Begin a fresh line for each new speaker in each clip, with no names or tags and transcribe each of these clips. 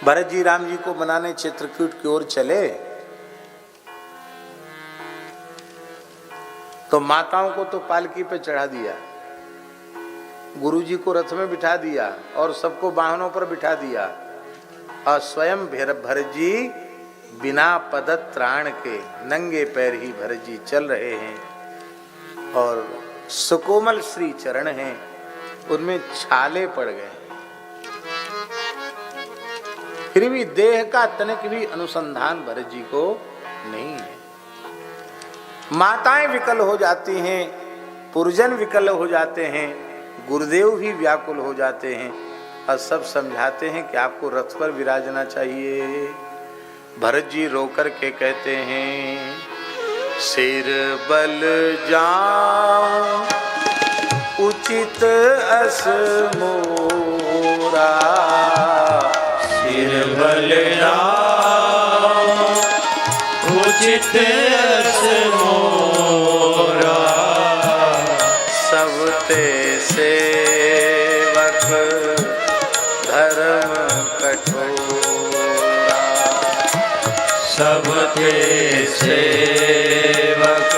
भरत जी राम जी को बनाने चित्रकूट की ओर चले तो माताओं को तो पालकी पे चढ़ा दिया, गुरुजी को रथ में बिठा दिया और सबको वाहनों पर बिठा दिया, और स्वयं भरत जी बिना पदत्राण के नंगे पैर ही भरत जी चल रहे हैं, और सुकोमल श्री चरण हैं, उनमें छाले पड़ गए, फिर भी देह का तनिक भी अनुसंधान भरत जी को नहीं है। माताएं विकल हो जाती हैं, पुरजन विकल हो जाते हैं, गुरुदेव भी व्याकुल हो जाते हैं, और सब समझाते हैं कि आपको रथ पर विराजना चाहिए। भरत जी रोकर के कहते हैं, सिर बल जाऊं उचित अस मोरा,
सिर बल जाऊं उचित अस मोरा,
सब ते सेवक धर्म कठोरा,
सब ते सेवक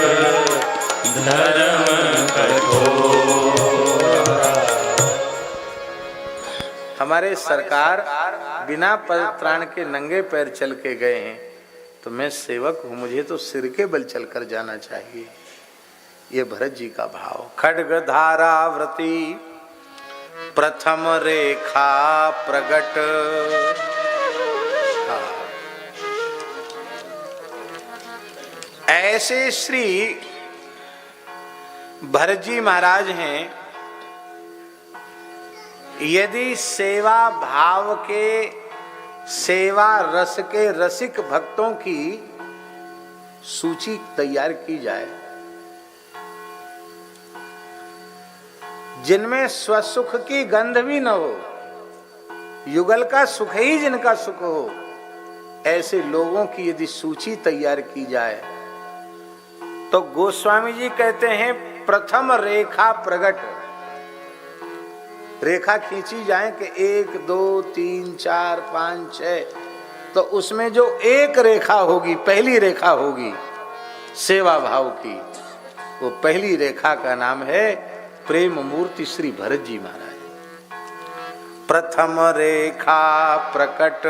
धर्म कठोरा।
हमारे सरकार बिना पदत्राण के नंगे पैर चल के गए हैं, तो मैं सेवक हूं, मुझे तो सिर के बल चलकर जाना चाहिए। ये भरत जी का भाव। खड्ग धारावृति प्रथम रेखा प्रगट, ऐसे श्री भरत जी महाराज हैं। यदि सेवा भाव के, सेवा रस के रसिक भक्तों की सूची तैयार की जाए, जिनमें स्वसुख की गंध भी न हो, युगल का सुख ही जिनका सुख हो, ऐसे लोगों की यदि सूची तैयार की जाए तो गोस्वामी जी कहते हैं प्रथम रेखा प्रगट, रेखा खींची जाए कि 1 2 3 4 5 6, तो उसमें जो एक रेखा होगी, पहली रेखा होगी सेवा भाव की, वो पहली रेखा का नाम है प्रेम मूर्ति श्री भरत जी महाराज। प्रथम रेखा प्रकट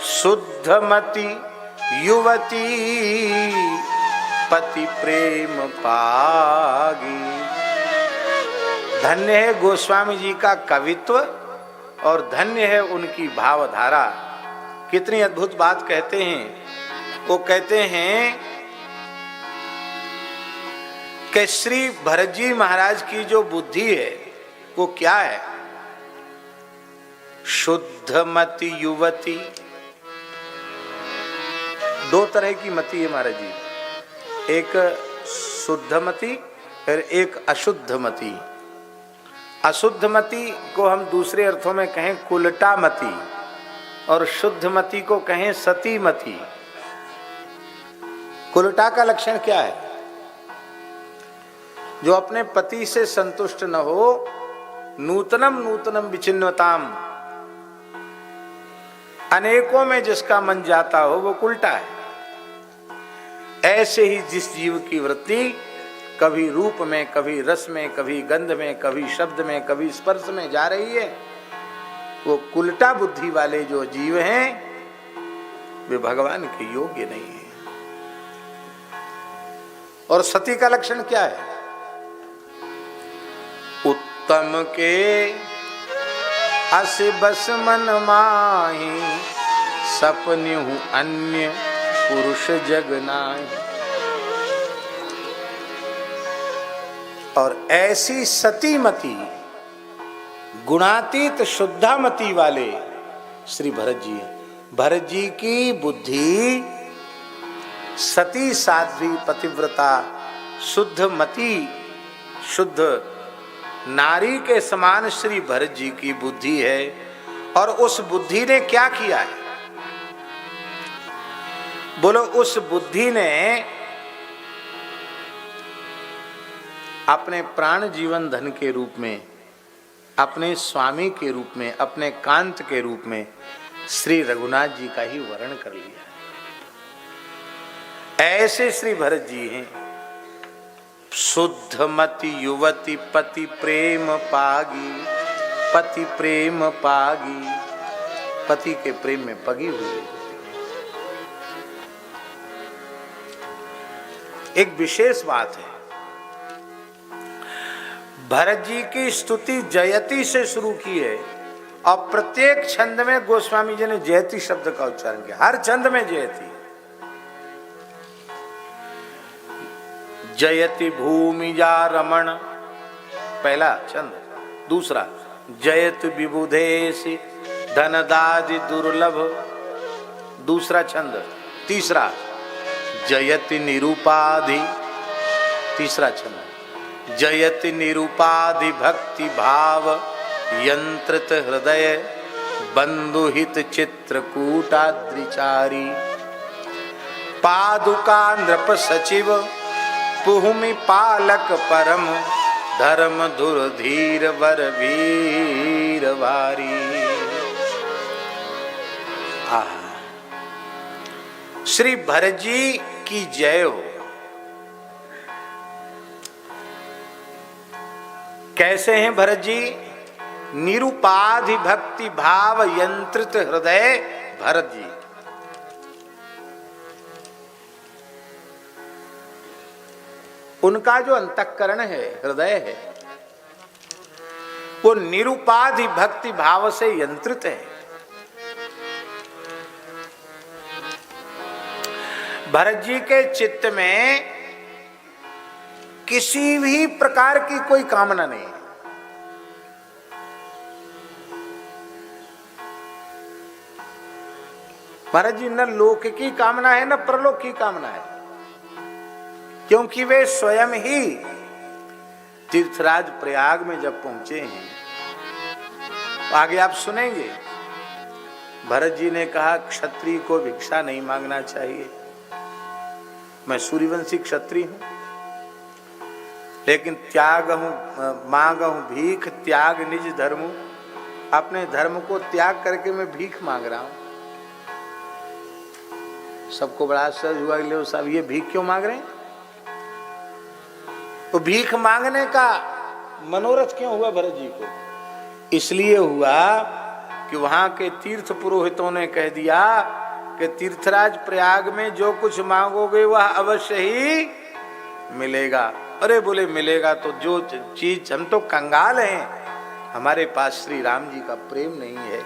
शुद्धमति युवती, पति प्रेम पागी। धन्य है गोस्वामी जी का कवित्व और धन्य है उनकी भावधारा। कितनी अद्भुत बात कहते हैं। वो कहते हैं कि श्री भरत जी महाराज की जो बुद्धि है वो क्या है? शुद्धमति युवती। दो तरह की मति है महाराज जी, एक शुद्धमति और एक अशुद्धमति। अशुद्धमति को हम दूसरे अर्थों में कहें कुलटामति, और शुद्धमति को कहें सतीमति। कुलटा का लक्षण क्या है? जो अपने पति से संतुष्ट न हो, नूतनम नूतनम विचिन्नताम, अनेकों में जिसका मन जाता हो वो कुलटा है। ऐसे ही जिस जीव की वृत्ति कभी रूप में, कभी रस में, कभी गंध में, कभी शब्द में, कभी स्पर्श में जा रही है, वो कुलटा बुद्धि वाले जो जीव हैं वे भगवान के योग्य नहीं है। और सती का लक्षण क्या है? उत्तम के अस बस मन माही, सपन्यु अन्य पुरुष जग नाही। और ऐसी सतीमती, गुणातीत शुद्धामती वाले श्री भरत जी हैं। भरत जी की बुद्धि सती, साध्वी, पतिव्रता, शुद्धमती, शुद्ध नारी के समान श्री भरत जी की बुद्धि है। और उस बुद्धि ने क्या किया है? बोलो, उस बुद्धि ने अपने प्राण जीवन धन के रूप में अपने स्वामी के रूप में, अपने कांत के रूप में श्री रघुनाथ जी का ही वर्ण कर लिया। ऐसे श्री भरत जी हैं। शुद्ध मति युवती पति प्रेम पागी, पति प्रेम पागी, पति के प्रेम में पगी हुई। एक विशेष बात है, भरत जी की स्तुति जयति से शुरू की है और प्रत्येक छंद में गोस्वामी जी ने जयति शब्द का उच्चारण किया। हर छंद में जयति। जयति भूमि जा रमण पहला छंद। दूसरा जयत विबुधेसि धनदादि दुर्लभ दूसरा छंद। तीसरा जयति निरूपाधि तीसरा छंद। जयति निरूपाधि भक्ति भाव यंत्रित हृदय बंधुहित चित्रकूटाद्रिचारी पादुका नृप सचिव पुहुमि पालक परम धर्म धुर धीर वर वीर वारी। श्री भरत जी की जय हो। कैसे हैं भरत जी? निरुपाधि भक्ति भाव यंत्रित हृदय भरत जी। उनका जो अंतःकरण है, हृदय है, वो निरुपाधि भक्ति भाव से यंत्रित है। भरत जी के चित्त में किसी भी प्रकार की कोई कामना नहीं है। भरत जी न लोक की कामना है न परलोक की कामना है, क्योंकि वे स्वयं ही तीर्थराज प्रयाग में जब पहुंचे हैं, आगे आप सुनेंगे, भरत जी ने कहा क्षत्रिय को भिक्षा नहीं मांगना चाहिए। मैं सूर्यवंशी क्षत्रिय हूं, लेकिन त्याग हूं मांग हूं भीख त्याग निज धर्म। अपने धर्म को त्याग करके मैं भीख मांग रहा हूं। सबको बड़ा आश्चर्य हुआ, ले साहब ये भीख क्यों मांग रहे हैं? तो भीख मांगने का मनोरथ क्यों हुआ भरत जी को? इसलिए हुआ कि वहां के तीर्थ पुरोहितों ने कह दिया कि तीर्थराज प्रयाग में जो कुछ मांगोगे वह अवश्य ही मिलेगा। अरे बोले मिलेगा तो जो चीज, हम तो कंगाल हैं, हमारे पास श्री राम जी का प्रेम नहीं है,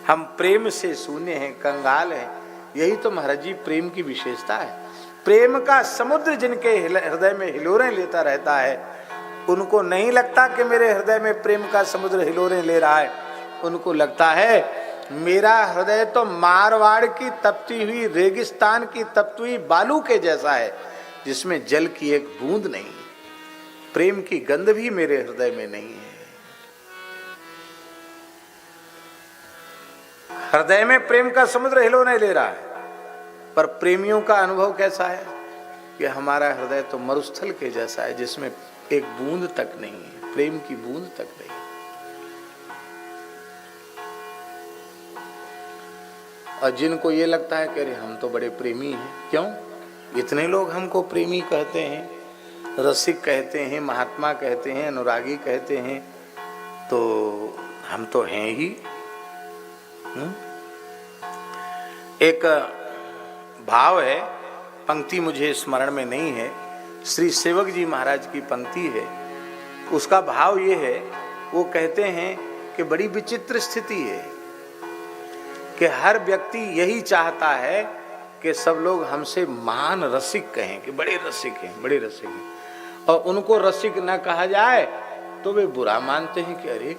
हम प्रेम से शून्य हैं, कंगाल हैं। यही तो महाराज जी प्रेम की विशेषता है। प्रेम का समुद्र जिनके हृदय में हिलोरें लेता रहता है, उनको नहीं लगता कि मेरे हृदय में प्रेम का समुद्र हिलोरें ले रहा है। उनको लगता है मेरा हृदय तो मारवाड़ की तपती हुई, रेगिस्तान की तपती हुई बालू के जैसा है, जिसमें जल की एक बूंद नहीं, प्रेम की गंध भी मेरे हृदय में नहीं है। हृदय में प्रेम का समुद्र हिलोरें ले रहा है, पर प्रेमियों का अनुभव कैसा है कि हमारा हृदय तो मरुस्थल के जैसा है, जिसमें एक बूंद तक नहीं है, प्रेम की बूंद तक नहीं। और जिनको ये लगता है कि अरे हम तो बड़े प्रेमी हैं, क्यों इतने लोग हमको प्रेमी कहते हैं, रसिक कहते हैं, महात्मा कहते हैं, अनुरागी कहते हैं, तो हम तो हैं ही। एक भाव है, पंक्ति मुझे स्मरण में नहीं है, श्री सेवक जी महाराज की पंक्ति है, उसका भाव ये है, वो कहते हैं कि बड़ी विचित्र स्थिति है कि हर व्यक्ति यही चाहता है कि सब लोग हमसे महान रसिक कहें कि बड़े रसिक हैं, बड़े रसिक हैं, और उनको रसिक न कहा जाए तो वे बुरा मानते हैं कि अरे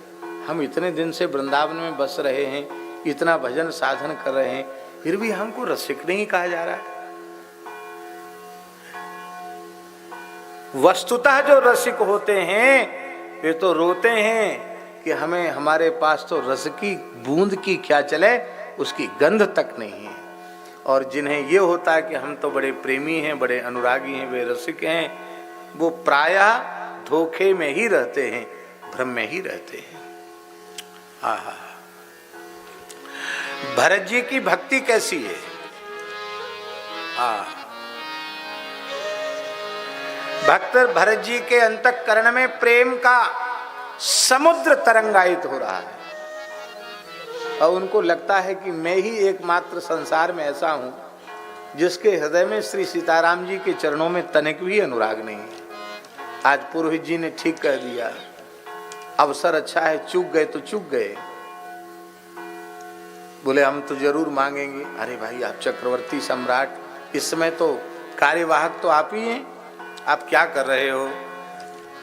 हम इतने दिन से वृंदावन में बस रहे हैं, इतना भजन साधन कर रहे हैं, फिर भी हमको रसिक नहीं कहा जा रहा है। वस्तुतः जो रसिक होते हैं वे तो रोते हैं कि हमें, हमारे पास तो रस की बूंद की क्या चले, उसकी गंध तक नहीं है। और जिन्हें ये होता है कि हम तो बड़े प्रेमी हैं, बड़े अनुरागी हैं, वे रसिक हैं, वो प्रायः धोखे में ही रहते हैं, भ्रम में ही रहते हैं। हाँ हाँ, भरत जी की भक्ति कैसी है? हाँ, भक्त भरत जी के अंतःकरण में प्रेम का समुद्र तरंगायित हो रहा है और उनको लगता है कि मैं ही एकमात्र संसार में ऐसा हूं जिसके हृदय में श्री सीताराम जी के चरणों में तनिक भी अनुराग नहीं है। आज पुरोहित जी ने ठीक कर दिया, अवसर अच्छा है, चूक गए तो चूक गए। बोले हम तो जरूर मांगेंगे। अरे भाई, आप चक्रवर्ती सम्राट, इस समय तो कार्यवाहक तो आप ही हैं, आप क्या कर रहे हो?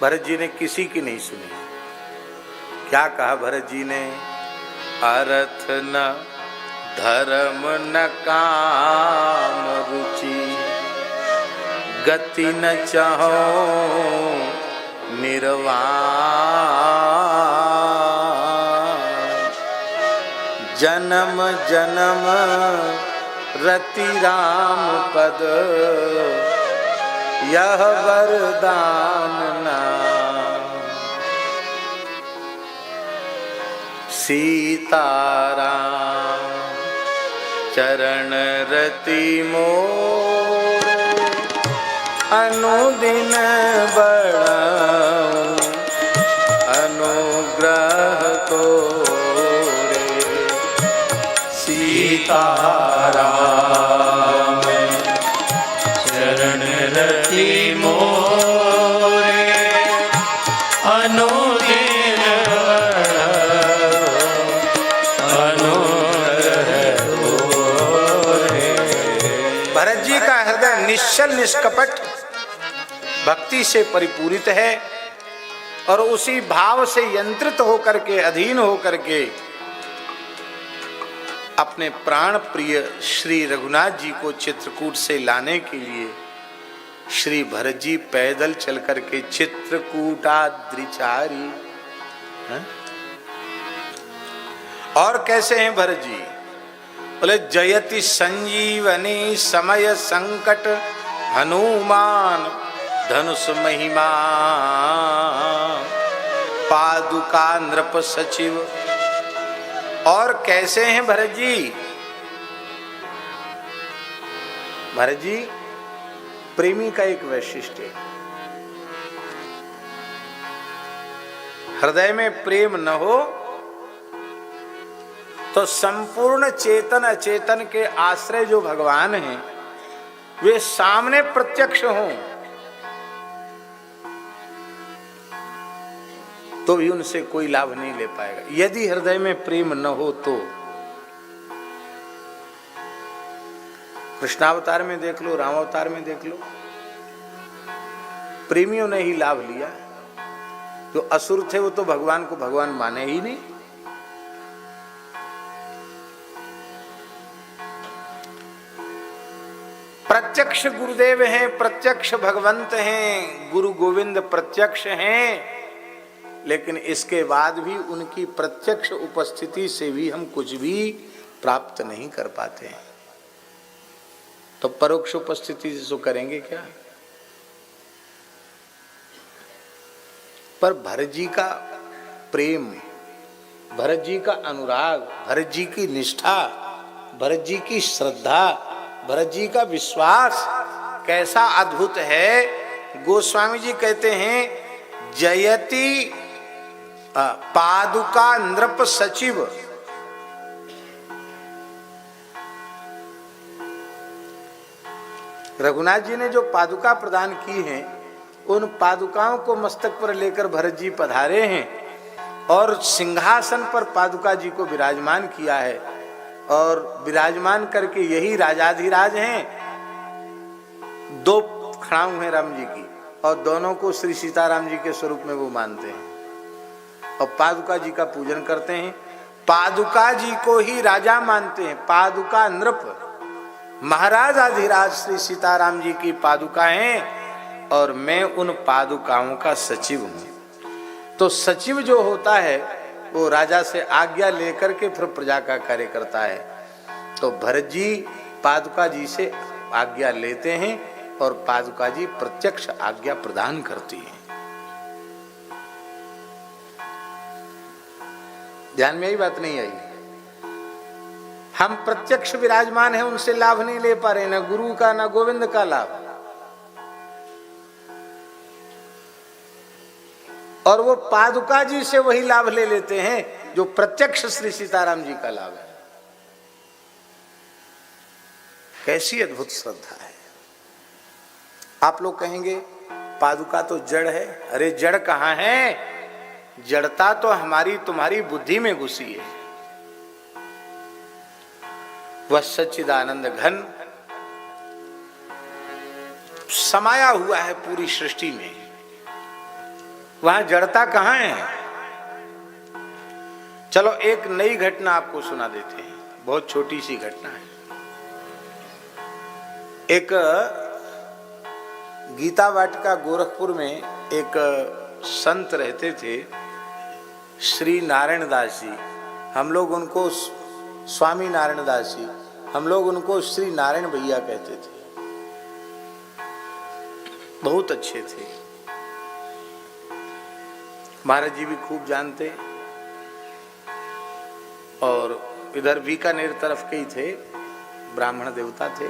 भरत जी ने किसी की नहीं सुनी। क्या कहा भरत जी ने? अर्थ न धर्म न काम रुचि, गति न चाहो निर्वाण, जन्म जन्म रति राम पद, यह वरदान नाम। सीताराम चरण रति मोर, अनुदिन बढ़ाऊं अनुग्रह तोरे।
सीताराम चरण रति मोरे, अनुदिन अनुग्रह तोरे।
भरत जी का हृदय निश्चल निष्कपट भक्ति से परिपूरित है और उसी भाव से यंत्रित होकर के, अधीन होकर के अपने प्राण प्रिय श्री रघुनाथ जी को चित्रकूट से लाने के लिए श्री भरत जी पैदल चल करके चित्रकूटाद्रिचारी। और कैसे हैं भरत जी? बोले जयति संजीवनी समय संकट, हनुमान धनुष महिमा, पादुका नृप सचिव। और कैसे हैं भरत जी? भरत जी प्रेमी का एक वैशिष्ट्य है, हृदय में प्रेम न हो तो संपूर्ण चेतन अचेतन के आश्रय जो भगवान हैं वे सामने प्रत्यक्ष हों तो भी उनसे कोई लाभ नहीं ले पाएगा। यदि हृदय में प्रेम न हो तो कृष्णावतार में देख लो, रामावतार में देख लो, प्रेमियों ने ही लाभ लिया। जो असुर थे वो तो भगवान को भगवान माने ही नहीं। प्रत्यक्ष गुरुदेव हैं, प्रत्यक्ष भगवंत हैं, गुरु गोविंद प्रत्यक्ष हैं, लेकिन इसके बाद भी उनकी प्रत्यक्ष उपस्थिति से भी हम कुछ भी प्राप्त नहीं कर पाते हैं। तो परोक्ष उपस्थिति से तो करेंगे क्या? पर भरत जी का प्रेम, भरत जी का अनुराग, भरत जी की निष्ठा, भरत जी की श्रद्धा, भरत जी का विश्वास कैसा अद्भुत है। गोस्वामी जी कहते हैं जयति पादुका नृप सचिव। रघुनाथ जी ने जो पादुका प्रदान की हैं उन पादुकाओं को मस्तक पर लेकर भरत जी पधारे हैं और सिंहासन पर पादुका जी को विराजमान किया है और विराजमान करके यही राजाधिराज हैं। दो खड़ाऊ हैं राम जी की और दोनों को श्री सीताराम जी के स्वरूप में वो मानते हैं और पादुका जी का पूजन करते हैं। पादुका जी को ही राजा मानते हैं। पादुका नृप, महाराज अधिराज श्री सीताराम जी की पादुका हैं और मैं उन पादुकाओं का सचिव हूं। तो सचिव जो होता है वो राजा से आज्ञा लेकर के फिर प्रजा का कार्य करता है। तो भरत जी पादुका जी से आज्ञा लेते हैं और पादुका जी प्रत्यक्ष आज्ञा प्रदान करती हैं। ध्यान में यही बात नहीं आई। हम प्रत्यक्ष विराजमान हैं, उनसे लाभ नहीं ले पा रहे, ना गुरु का ना गोविंद का लाभ। और वो पादुका जी से वही लाभ ले लेते हैं जो प्रत्यक्ष श्री सीताराम जी का लाभ है। कैसी अद्भुत श्रद्धा है। आप लोग कहेंगे पादुका तो जड़ है। अरे जड़ कहां है? जड़ता तो हमारी तुम्हारी बुद्धि में घुसी है। वह सच्चिदानंद घन समाया हुआ है पूरी सृष्टि में, वहां जड़ता कहां है? चलो एक नई घटना आपको सुना देते हैं, बहुत छोटी सी घटना है। एक गीता वाटिका गोरखपुर में एक संत रहते थे, श्री नारायण दास जी। हम लोग उनको स्वामी नारायण दास जी, हम लोग उनको श्री नारायण भैया कहते थे। बहुत अच्छे थे, महाराज जी भी खूब जानते। और इधर बीकानेर तरफ के ही थे, ब्राह्मण देवता थे,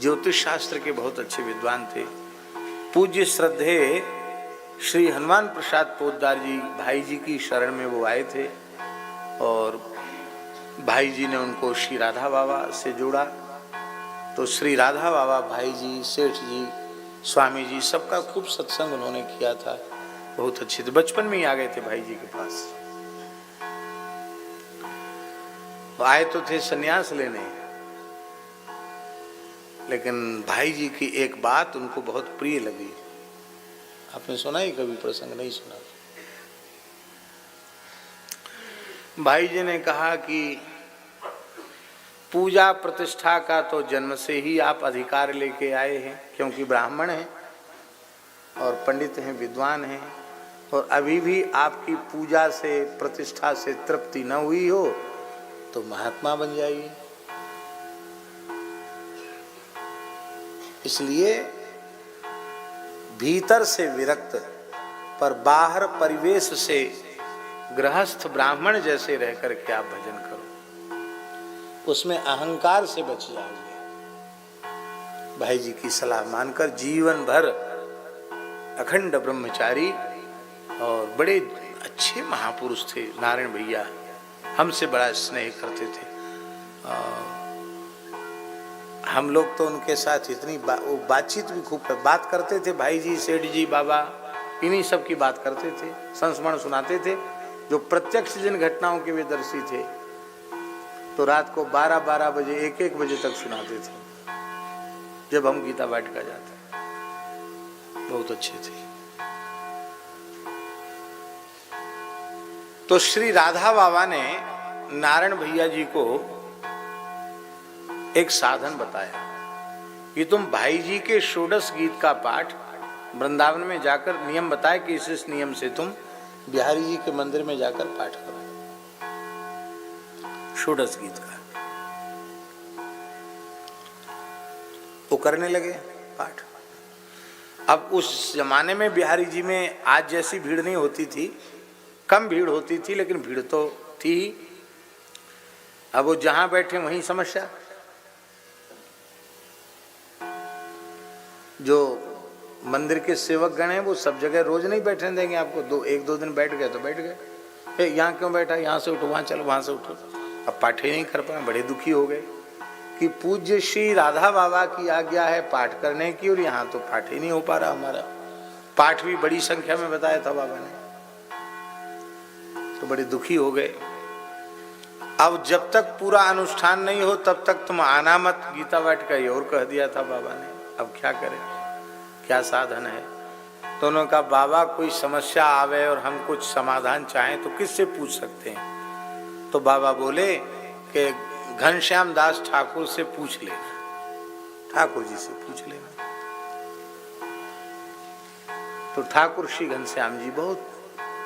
ज्योतिष शास्त्र के बहुत अच्छे विद्वान थे। पूज्य श्रद्धे श्री हनुमान प्रसाद पोद्दार जी भाई जी की शरण में वो आए थे, और भाई जी ने उनको श्री राधा बाबा से जोड़ा। तो श्री राधा बाबा, भाई जी, सेठ जी, स्वामी जी, सबका खूब सत्संग उन्होंने किया था। बहुत अच्छे थे, बचपन में ही आ गए थे भाई जी के पास। आए तो थे सन्यास लेने, लेकिन भाई जी की एक बात उनको बहुत प्रिय लगी। आपने सुना ही कभी प्रसंग? नहीं सुना। भाई जी ने कहा कि पूजा प्रतिष्ठा का तो जन्म से ही आप अधिकार लेके आए हैं, क्योंकि ब्राह्मण हैं और पंडित हैं, विद्वान हैं, और अभी भी आपकी पूजा से प्रतिष्ठा से तृप्ति न हुई हो तो महात्मा बन जाइए। इसलिए भीतर से विरक्त पर बाहर परिवेश से गृहस्थ ब्राह्मण जैसे रह करके आप भजन करो, उसमें अहंकार से बच जाओगे। भाई जी की सलाह मानकर जीवन भर अखंड ब्रह्मचारी, और बड़े अच्छे महापुरुष थे नारायण भैया, हमसे बड़ा स्नेह करते थे। हम लोग तो उनके साथ इतनी बातचीत भी खूब बात करते थे। भाई जी, सेठ जी, बाबा, इन्हीं सब की बात करते थे, संस्मरण सुनाते थे। जो प्रत्यक्ष जिन घटनाओं के वे दर्शी थे, तो रात को 12-12 बजे 1-1 बजे तक सुनाते थे जब हम गीता वाटिका जाते। बहुत अच्छे थे। तो श्री राधा बाबा ने नारायण भैया जी को एक साधन बताया कि तुम भाई जी के षोडश गीत का पाठ वृंदावन में जाकर, नियम बताया कि इस नियम से तुम बिहारी जी के मंदिर में जाकर पाठ करो षोडश गीत का। वो करने लगे पाठ। अब उस जमाने में बिहारी जी में आज जैसी भीड़ नहीं होती थी, कम भीड़ होती थी, लेकिन भीड़ तो थी ही। अब वो जहां बैठे वहीं समस्या। जो मंदिर के सेवक गण हैं वो सब जगह रोज नहीं बैठने देंगे आपको। 1-2 दिन बैठ गए तो बैठ गए। यहाँ क्यों बैठा, यहाँ से उठो, वहां चलो, वहां से उठो। अब पाठ ही नहीं कर पाए, बड़े दुखी हो गए कि पूज्य श्री राधा बाबा की आज्ञा है पाठ करने की, और यहाँ तो पाठ ही नहीं हो पा रहा हमारा। पाठ भी बड़ी संख्या में बताया था बाबा ने, तो बड़े दुखी हो गए। अब जब तक पूरा अनुष्ठान नहीं हो तब तक तुम आना मत गीता वाटिका, ये और कह दिया था बाबा ने। अब क्या करें, क्या साधन है? तो उन्होंने कहा बाबा कोई समस्या आवे और हम कुछ समाधान चाहें तो किससे पूछ सकते हैं? तो बाबा बोले कि घनश्याम दास ठाकुर से पूछ लेना, ठाकुर जी से पूछ लेना। तो ठाकुर श्री घनश्याम जी बहुत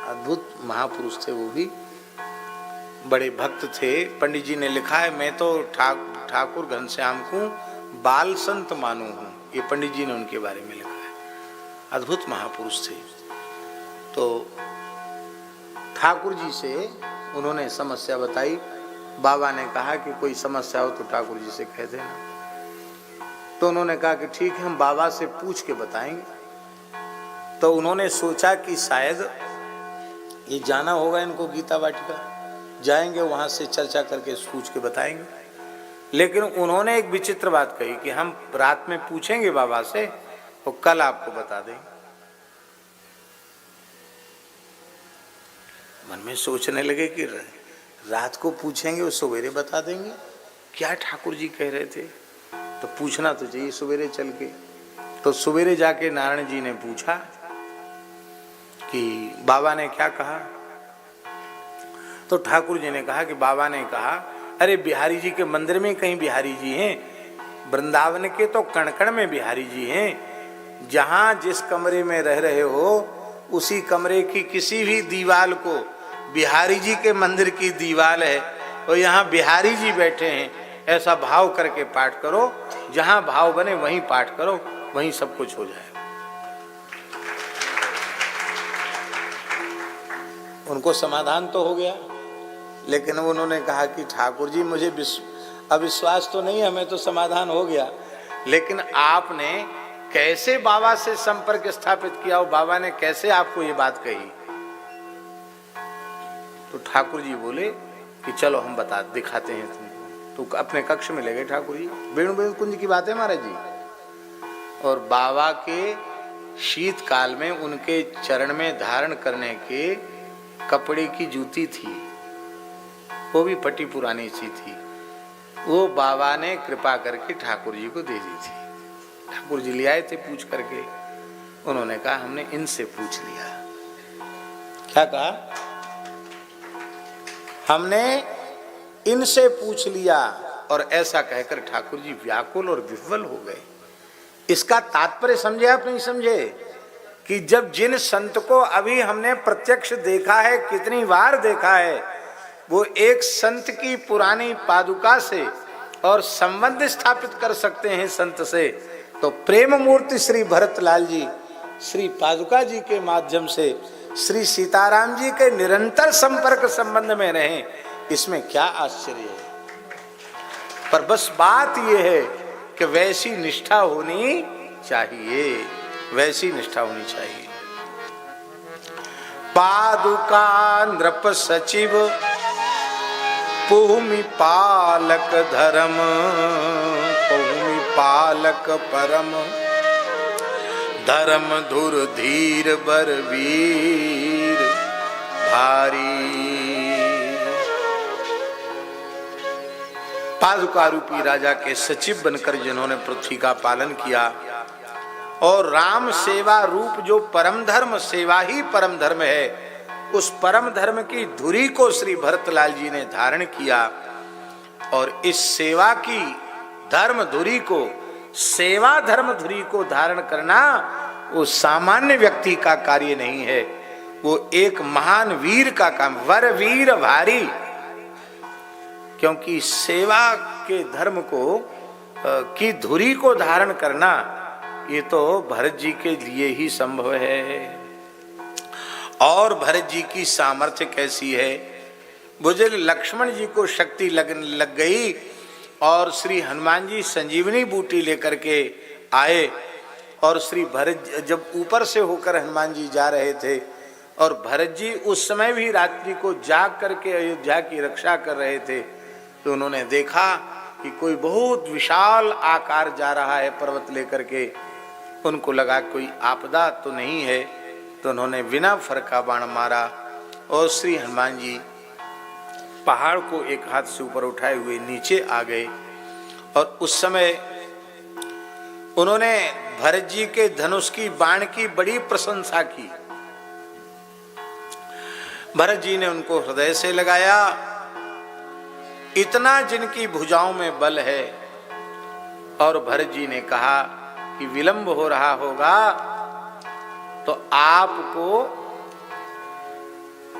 अद्भुत महापुरुष थे, वो भी बड़े भक्त थे। पंडित जी ने लिखा है, मैं तो ठाकुर घनश्याम को बाल संत मानू हूं, ये पंडित जी ने उनके बारे में लिखा है। अद्भुत महापुरुष थे। तो ठाकुर जी से उन्होंने समस्या बताई। बाबा ने कहा कि कोई समस्या हो तो ठाकुर जी से कह देना। तो उन्होंने कहा कि ठीक है, हम बाबा से पूछ के बताएंगे। तो उन्होंने सोचा कि शायद ये जाना होगा इनको गीता वाटिका, जाएंगे वहां से चर्चा करके पूछ के बताएंगे। लेकिन उन्होंने एक विचित्र बात कही कि हम रात में पूछेंगे बाबा से और कल आपको बता देंगे। मन में सोचने लगे कि रात को पूछेंगे और सवेरे बता देंगे, क्या ठाकुर जी कह रहे थे? तो पूछना तो चाहिए सवेरे चल के। तो सवेरे जाके नारायण जी ने पूछा कि बाबा ने क्या कहा। तो ठाकुर जी ने कहा कि बाबा ने कहा, अरे बिहारी जी के मंदिर में कहीं बिहारी जी हैं, वृंदावन के तो कण कण में बिहारी जी हैं। जहां जिस कमरे में रह रहे हो उसी कमरे की किसी भी दीवाल को बिहारी जी के मंदिर की दीवाल है और यहाँ बिहारी जी बैठे हैं, ऐसा भाव करके पाठ करो। जहां भाव बने वहीं पाठ करो, वहीं सब कुछ हो जाएगा। उनको समाधान तो हो गया, लेकिन उन्होंने कहा कि ठाकुर जी मुझे अविश्वास तो नहीं, हमें तो समाधान हो गया, लेकिन आपने कैसे बाबा से संपर्क स्थापित किया और बाबा ने कैसे आपको ये बात कही? तो ठाकुर जी बोले कि चलो हम दिखाते हैं तुमको। तो अपने कक्ष में ले गए ठाकुर जी। वेणु कुंज की बात है महाराज जी। और बाबा के शीतकाल में उनके चरण में धारण करने के कपड़े की जूती थी, वो भी फटी पुरानी सी थी। वो बाबा ने कृपा करके ठाकुर जी को दे दी थी। ठाकुर जी ले आए थे पूछ करके। उन्होंने कहा हमने इनसे पूछ लिया। क्या कहा? हमने इनसे पूछ लिया। और ऐसा कहकर ठाकुर जी व्याकुल और विह्वल हो गए। इसका तात्पर्य समझे आप नहीं समझे? कि जब जिन संत को अभी हमने प्रत्यक्ष देखा है, कितनी बार देखा है, वो एक संत की पुरानी पादुका से और संबंध स्थापित कर सकते हैं संत से, तो प्रेम मूर्ति श्री भरतलाल जी श्री पादुका जी के माध्यम से श्री सीताराम जी के निरंतर संपर्क संबंध में रहें, इसमें क्या आश्चर्य है। पर बस बात यह है कि वैसी निष्ठा होनी चाहिए, वैसी निष्ठा होनी चाहिए। पादुका नृप सचिव भूमि पालक धर्म, भूमि पालक परम, धर्म धुर धीर बर वीर भारी। पादुका रूपी राजा के सचिव बनकर जिन्होंने पृथ्वी का पालन किया और राम सेवा रूप जो परम धर्म, सेवा ही परम धर्म है, उस परम धर्म की धुरी को श्री भरतलाल जी ने धारण किया। और इस सेवा की धर्म धुरी को, सेवा धर्म धुरी को धारण करना वो सामान्य व्यक्ति का कार्य नहीं है, वो एक महान वीर का काम। वर वीर भारी, क्योंकि सेवा के धर्म को की धुरी को धारण करना ये तो भरत जी के लिए ही संभव है। और भरत जी की सामर्थ्य कैसी है, मुझे लक्ष्मण जी को शक्ति लग गई और श्री हनुमान जी संजीवनी बूटी लेकर के आए। और श्री भरत जब ऊपर से होकर हनुमान जी जा रहे थे और भरत जी उस समय भी रात्रि को जाग करके अयोध्या की रक्षा कर रहे थे, तो उन्होंने देखा कि कोई बहुत विशाल आकार जा रहा है पर्वत लेकर के। उनको लगा कोई आपदा तो नहीं है, तो उन्होंने बिना फरका बाण मारा और श्री हनुमान जी पहाड़ को एक हाथ से ऊपर उठाए हुए नीचे आ गए। और उस समय उन्होंने भरत जी के धनुष की बाण की बड़ी प्रशंसा की। भरत जी ने उनको हृदय से लगाया। इतना जिनकी भुजाओं में बल है। और भरत जी ने कहा कि विलंब हो रहा होगा तो आपको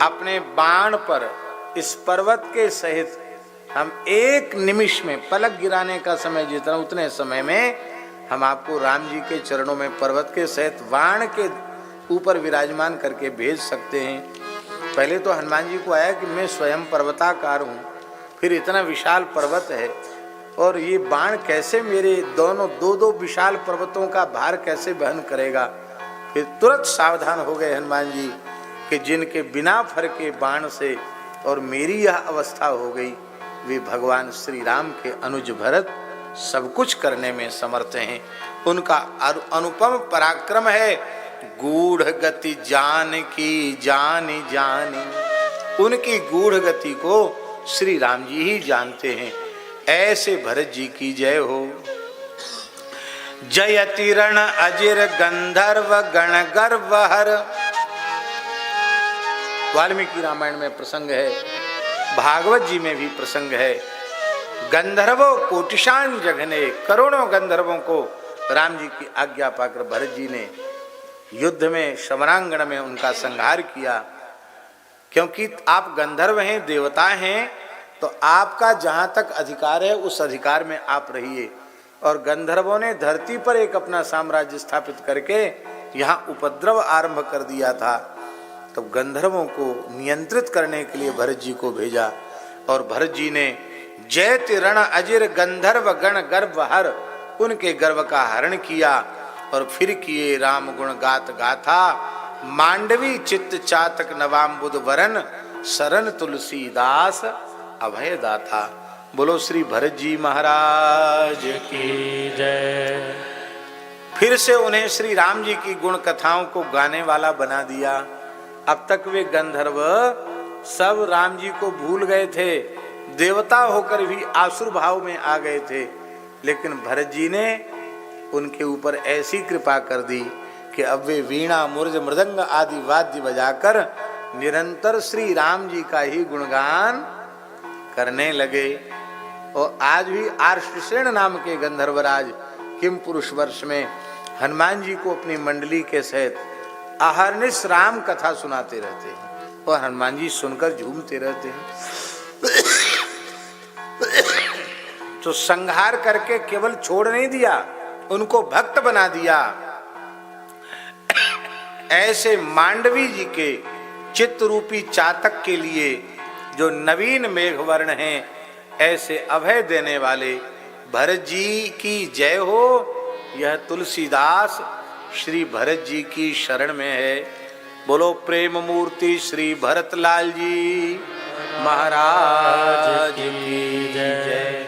अपने बाण पर इस पर्वत के सहित हम एक निमिष में, पलक गिराने का समय जितना, उतने समय में हम आपको राम जी के चरणों में पर्वत के सहित बाण के ऊपर विराजमान करके भेज सकते हैं। पहले तो हनुमान जी को आया कि मैं स्वयं पर्वताकार हूँ, फिर इतना विशाल पर्वत है और ये बाण कैसे मेरे दोनों दो दो विशाल पर्वतों का भार कैसे वहन करेगा। फिर तुरंत सावधान हो गए हनुमान जी कि जिनके बिना फर के बाण से और मेरी यह अवस्था हो गई, वे भगवान श्री राम के अनुज भरत सब कुछ करने में समर्थ हैं। उनका अनुपम पराक्रम है। गूढ़ गति जान की जानी जानी, उनकी गूढ़ गति को श्री राम जी ही जानते हैं। ऐसे भरत जी की जय हो। जयति रण अजिर गंधर्व गण गर्व हर। वाल्मीकि रामायण में प्रसंग है, भागवत जी में भी प्रसंग है। गंधर्वों कोटिशान जघने, करोड़ों गंधर्वों को राम जी की आज्ञा पाकर भरत जी ने युद्ध में समरांगण में उनका संहार किया। क्योंकि आप गंधर्व हैं, देवता हैं, तो आपका जहां तक अधिकार है उस अधिकार में आप रहिए। और गंधर्वों ने धरती पर एक अपना साम्राज्य स्थापित करके यहाँ उपद्रव आरंभ कर दिया था। तो गंधर्वों को नियंत्रित करने के लिए भरत जी को भेजा और भरत जी ने जयति रण अजिर गंधर्व गण गर्भ हर, उनके गर्व का हरण किया और फिर किए राम गुण गात गाथा। मांडवी चित्त चातक नवाम्बुद वरन, शरण तुलसीदास अभय दाता। बोलो श्री भरत जी महाराज
की जय।
फिर से उन्हें श्री राम जी की गुण कथाओं को गाने वाला बना दिया। अब तक वे गंधर्व सब राम जी को भूल गए थे, देवता होकर भी आसुर भाव में आ गए थे, लेकिन भरत जी ने उनके ऊपर ऐसी कृपा कर दी कि अब वे वीणा मुर्ज मृदंग आदि वाद्य बजाकर निरंतर श्री राम जी का ही गुणगान करने लगे। और आज भी आर्षसेन नाम के गंधर्वराज किम पुरुष वर्ष में हनुमान जी को अपनी मंडली के सहित अहर्निश राम कथा सुनाते रहते हैं और हनुमान जी सुनकर झूमते रहते हैं। तो संहार करके केवल छोड़ नहीं दिया, उनको भक्त बना दिया। ऐसे मांडवी जी के चित्त रूपी चातक के लिए जो नवीन मेघवर्ण हैं, ऐसे अभय देने वाले भरत जी की जय हो। यह तुलसीदास श्री भरत जी की शरण में है। बोलो प्रेम मूर्ति श्री भरत लाल जी महाराज की जय।